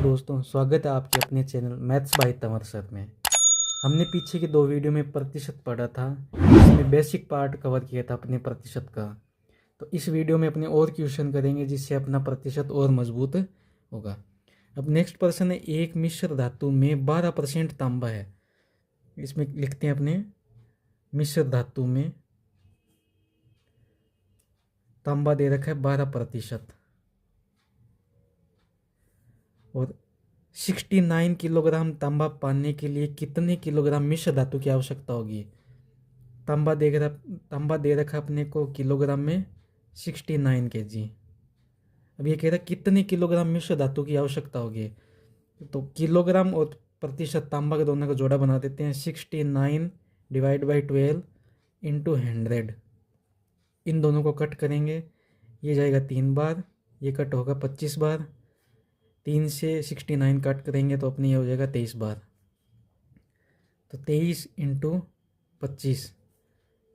दोस्तों, स्वागत है आपके अपने channel maths by Tanwar sir में। हमने पीछे के 2 वीडियो में प्रतिशत पढ़ा था, इसमें बेसिक पार्ट कवर किया था अपने प्रतिशत का। तो इस वीडियो में अपने और क्वेश्चन करेंगे जिससे अपना प्रतिशत और मजबूत होगा। अब नेक्स्ट प्रश्न है, एक मिश्र धातु में 12% तांबा है। इसमें लिखते हैं अपने मिश्र धातु में तांबा दे रखा है 12% और 69 किलोग्राम तांबा पाने के लिए कितने किलोग्राम मिश्र धातु की आवश्यकता होगी। तांबा दे रखा अपने को किलोग्राम में 69 kg। अब ये कह रहा है कितने किलोग्राम मिश्र धातु की आवश्यकता होगी, तो किलोग्राम और प्रतिशत तांबा के दोनों का जोड़ा बना देते हैं। 69 डिवाइड बाई 12 इंटू 100। इन दोनों को कट करेंगे, ये जाएगा 3 बार, ये कट होगा 25 बार। 3 से 69 कट करेंगे तो अपनी ये हो जाएगा 23 बार। तो 23 इंटू 25,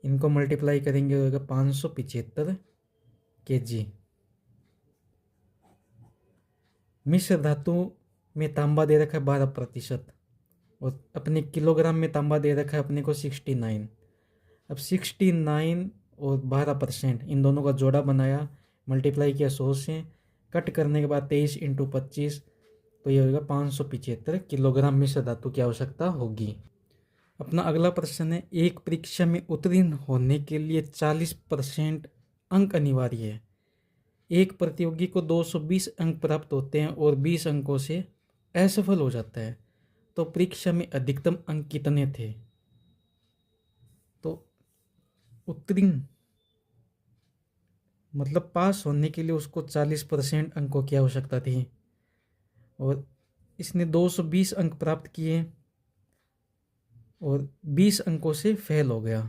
इनको मल्टीप्लाई करेंगे होगा 575 kg। मिश्र धातु में तांबा दे रखा है 12% और अपने किलोग्राम में तांबा दे रखा है अपने को 69। अब 69 और 12% इन दोनों का जोड़ा बनाया, मल्टीप्लाई किया 100 से, कट करने के बाद 23 इंटू 25, तो ये होगा 575 किलोग्राम मिश्र धातु की आवश्यकता होगी। अपना अगला प्रश्न है, एक परीक्षा में उत्तीर्ण होने के लिए 40% अंक अनिवार्य है। एक प्रतियोगी को 220 अंक प्राप्त होते हैं और 20 अंकों से असफल हो जाता है, तो परीक्षा में अधिकतम अंक कितने थे। तो उत्तीर्ण मतलब पास होने के लिए उसको 40% अंकों की आवश्यकता थी और इसने 220 अंक प्राप्त किए और 20 अंकों से फेल हो गया,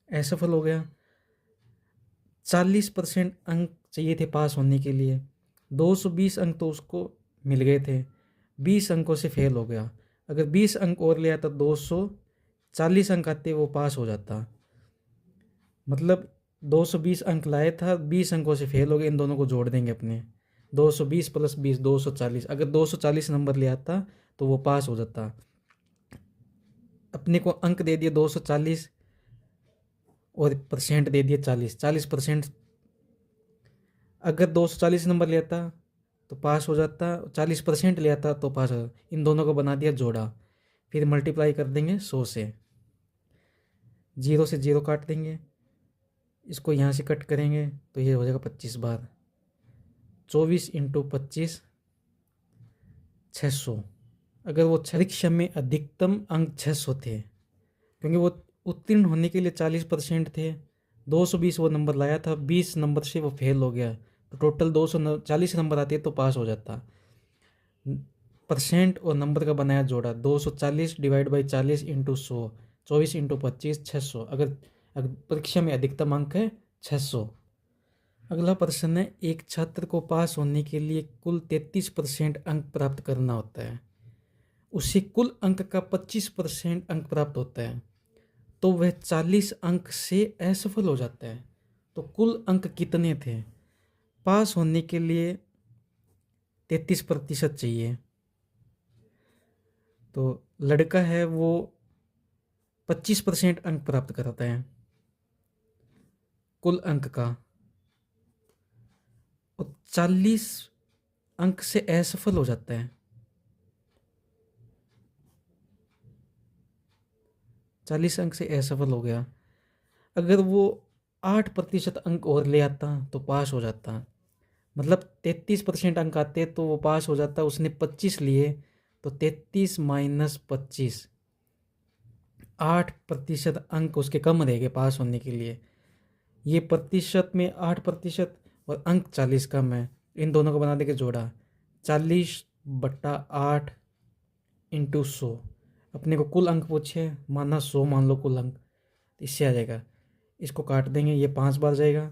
असफल हो गया। 40% अंक चाहिए थे पास होने के लिए, 220 अंक तो उसको मिल गए थे, 20 अंकों से फेल हो गया। अगर 20 अंक और ले आता 240 अंक आते वो पास हो जाता। मतलब 220 अंक लाया था, 20 अंकों से फेल हो गए। इन दोनों को जोड़ देंगे अपने, 220 प्लस 20 240। अगर 240 नंबर ले आता तो वो पास हो जाता। अपने को अंक दे दिए 240 और परसेंट दे दिए 40%। अगर 240 नंबर ले आता तो पास हो जाता, 40% ले आता तो पास हो जाता। इन दोनों को बना दिया जोड़ा, फिर मल्टीप्लाई कर देंगे 100 से, 0 से 0 काट देंगे, इसको यहाँ से कट करेंगे तो ये हो जाएगा 25 बार। 24 इंटू 25 600। अगर वो परीक्षा में अधिकतम अंक 600 थे, क्योंकि वो उत्तीर्ण होने के लिए 40% थे, 220 वो नंबर लाया था, 20 नंबर से वो फेल हो गया, तो टोटल 240 नंबर आते तो पास हो जाता। परसेंट और नंबर का बनाया जोड़ा, 240 डिवाइड बाई 40 इंटू 100, 24 इंटू 25 600। अगर परीक्षा में अधिकतम अंक है 600। अगला प्रश्न है, एक छात्र को पास होने के लिए कुल 33% अंक प्राप्त करना होता है, उसे कुल अंक का 25% अंक प्राप्त होता है, तो वह 40 अंक से असफल हो जाता है, तो कुल अंक कितने थे। पास होने के लिए 33% चाहिए, तो लड़का है वो 25% अंक प्राप्त करता है कुल अंक का, और 40 अंक से असफल हो जाता है। 40 अंक से असफल हो गया। अगर वो 8% अंक और ले आता तो पास हो जाता। मतलब 33% अंक आते तो वो पास हो जाता। उसने 25 लिए तो 33 माइनस 25, 8% अंक उसके कम रह गए पास होने के लिए। ये प्रतिशत में 8% और अंक 40 कम है, इन दोनों को बना देंगे जोड़ा, 40/8 इंटू 100। अपने को कुल अंक पूछे, माना 100 मान लो कुल अंक, इससे आ जाएगा। इसको काट देंगे, ये 5 बार जाएगा,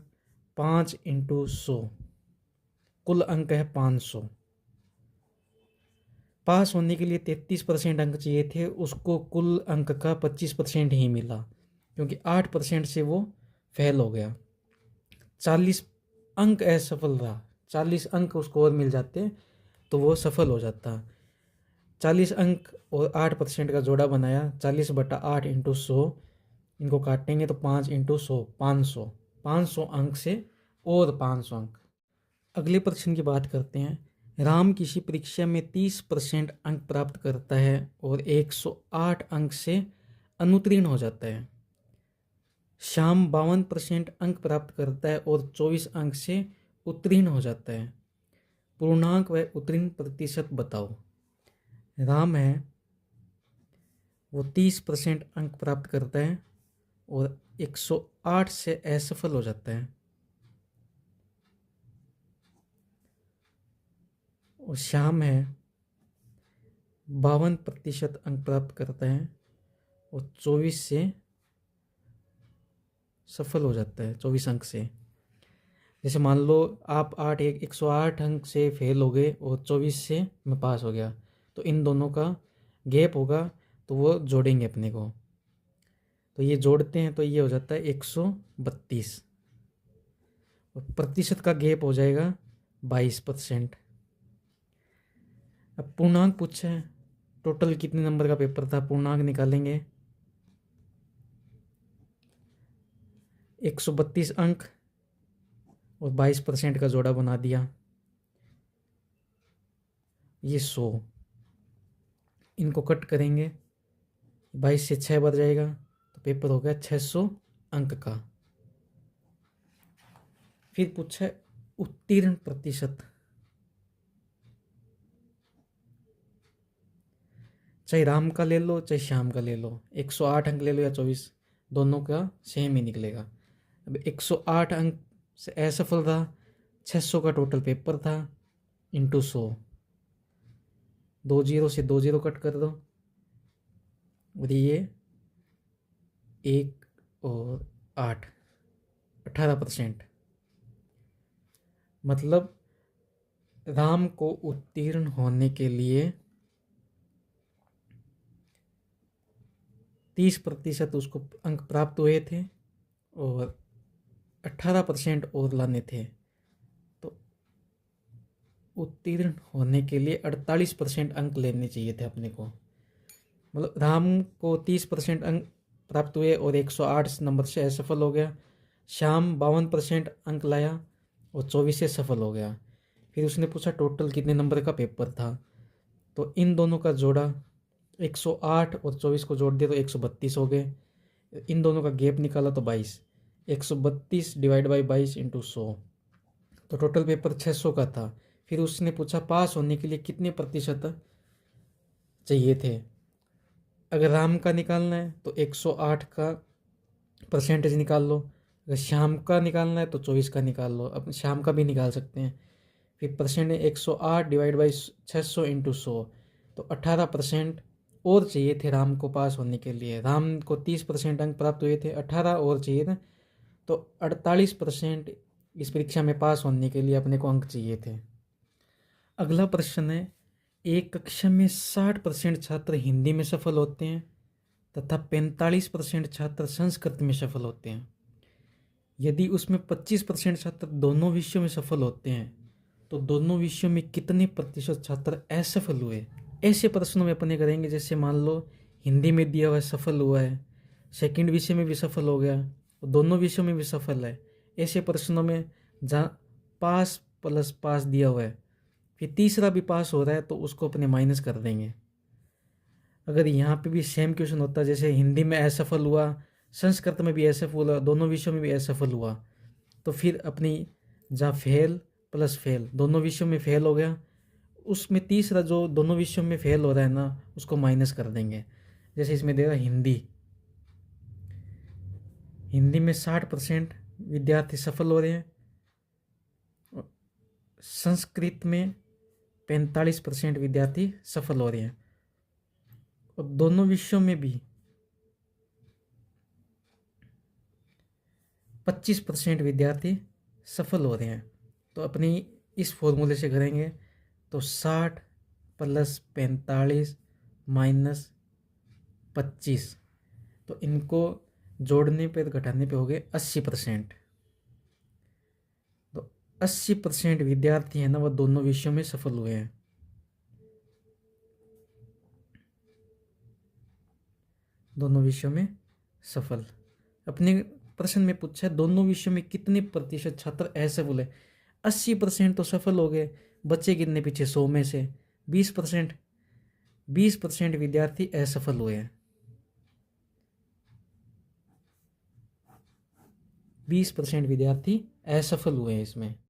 5 इंटू 100, कुल अंक है 500। पास होने के लिए 33% अंक चाहिए थे, उसको कुल अंक का 25% ही मिला, क्योंकि 8% से वो फेल हो गया। 40 अंक असफल रहा, 40 अंक उसको और मिल जाते तो वो सफल हो जाता। 40 अंक और 8% का जोड़ा बनाया, 40/8 इंटू 100, इनको काटेंगे तो 5 इंटू 100 500, 500 अंक से और 500 अंक। अगले प्रश्न की बात करते हैं। राम किसी परीक्षा में 30% अंक प्राप्त करता है और 108 अंक से अनुत्तीर्ण हो जाता है। श्याम 52% अंक प्राप्त करता है और 24 अंक से उत्तीर्ण हो जाता है। पूर्णांक व उत्तीर्ण प्रतिशत बताओ। राम है वो 30% अंक प्राप्त करता है और 108 से असफल हो जाता है, और श्याम है 52% अंक प्राप्त करता है और 24 से सफल हो जाता है, 24 अंक से। जैसे मान लो आप 108 अंक से फेल हो गए और 24 से मैं पास हो गया, तो इन दोनों का गैप होगा तो वो जोड़ेंगे अपने को, तो ये जोड़ते हैं तो ये हो जाता है 132, और प्रतिशत का गैप हो जाएगा 22%। अब पूर्णांक पूछा है, टोटल कितने नंबर का पेपर था, पूर्णांक निकालेंगे। 132 अंक और 22% का जोड़ा बना दिया, ये 100, इनको कट करेंगे, 22 से 6 बढ़ जाएगा तो पेपर हो गया 600 अंक का। फिर पूछा है उत्तीर्ण प्रतिशत। चाहे राम का ले लो चाहे श्याम का ले लो, 108 अंक ले लो या 24, दोनों का सेम ही निकलेगा। अब 108 अंक से असफल था, 600 का टोटल पेपर था, इंटू 100, 2 जीरो से 2 जीरो कट कर दो, और ये 1 और 8, 18%। मतलब राम को उत्तीर्ण होने के लिए 30% उसको अंक प्राप्त हुए थे और 18% और लाने थे, तो उत्तीर्ण होने के लिए 48% अंक लेने चाहिए थे अपने को। मतलब राम को 30% अंक प्राप्त हुए और 108 नंबर से असफल हो गया। श्याम 52% अंक लाया और 24 से सफल हो गया। फिर उसने पूछा टोटल कितने नंबर का पेपर था, तो इन दोनों का जोड़ा 108 और 24 को जोड़ दिया तो 132 हो गए। इन दोनों का गैप निकाला तो 22, 132 डिवाइड बाई 22 इंटू 100, तो टोटल पेपर 600 का था। फिर उसने पूछा पास होने के लिए कितने प्रतिशत चाहिए थे। अगर राम का निकालना है तो 108 का परसेंटेज निकाल लो, अगर श्याम का निकालना है तो 24 का निकाल लो, अब श्याम का भी निकाल सकते हैं। फिर परसेंट 108 डिवाइड बाई 600 इंटू 100, तो 18% और चाहिए थे राम को पास होने के लिए। राम को 30% अंक प्राप्त हुए थे, 18 और चाहिए थे, तो 48% इस परीक्षा में पास होने के लिए अपने को अंक चाहिए थे। अगला प्रश्न है, एक कक्षा में 60% छात्र हिंदी में सफल होते हैं तथा 45% छात्र संस्कृत में सफल होते हैं। यदि उसमें 25% छात्र दोनों विषयों में सफल होते हैं तो दोनों विषयों में कितने प्रतिशत छात्र असफल हुए। ऐसे प्रश्नों में अपने करेंगे, जैसे मान लो हिंदी में दिया हुआ है सफल हुआ है, सेकंड विषय में भी सफल हो गया, तो दोनों विषयों में भी सफल है। ऐसे प्रश्नों में जहाँ पास प्लस पास दिया हुआ है, फिर तीसरा भी पास हो रहा है तो उसको अपने माइनस कर देंगे। अगर यहाँ पे भी सेम क्वेश्चन होता, जैसे हिंदी में असफल हुआ, संस्कृत में भी असफल हुआ, दोनों विषयों में भी असफल हुआ, तो फिर अपनी जहाँ फेल प्लस फेल, दोनों विषयों में फेल हो गया, उसमें तीसरा जो दोनों विषयों में फेल हो रहा है ना, उसको माइनस कर देंगे। जैसे इसमें देगा हिंदी में 60% विद्यार्थी सफल हो रहे हैं, संस्कृत में 45% विद्यार्थी सफल हो रहे हैं, और दोनों विषयों में भी 25% विद्यार्थी सफल हो रहे हैं। तो अपनी इस फॉर्मूले से करेंगे तो 60 प्लस 45 माइनस 25, तो इनको जोड़ने पे घटाने पे हो गए 80%। तो 80% विद्यार्थी हैं ना वो दोनों विषयों में सफल हुए हैं। दोनों विषयों में सफल। अपने प्रश्न में पूछा है दोनों विषयों में कितने प्रतिशत छात्र असफल है। 80% तो सफल हो गए, बच्चे कितने पीछे 100 में से 20%। 20% विद्यार्थी असफल हुए हैं। 20% विद्यार्थी असफल हुए हैं इसमें।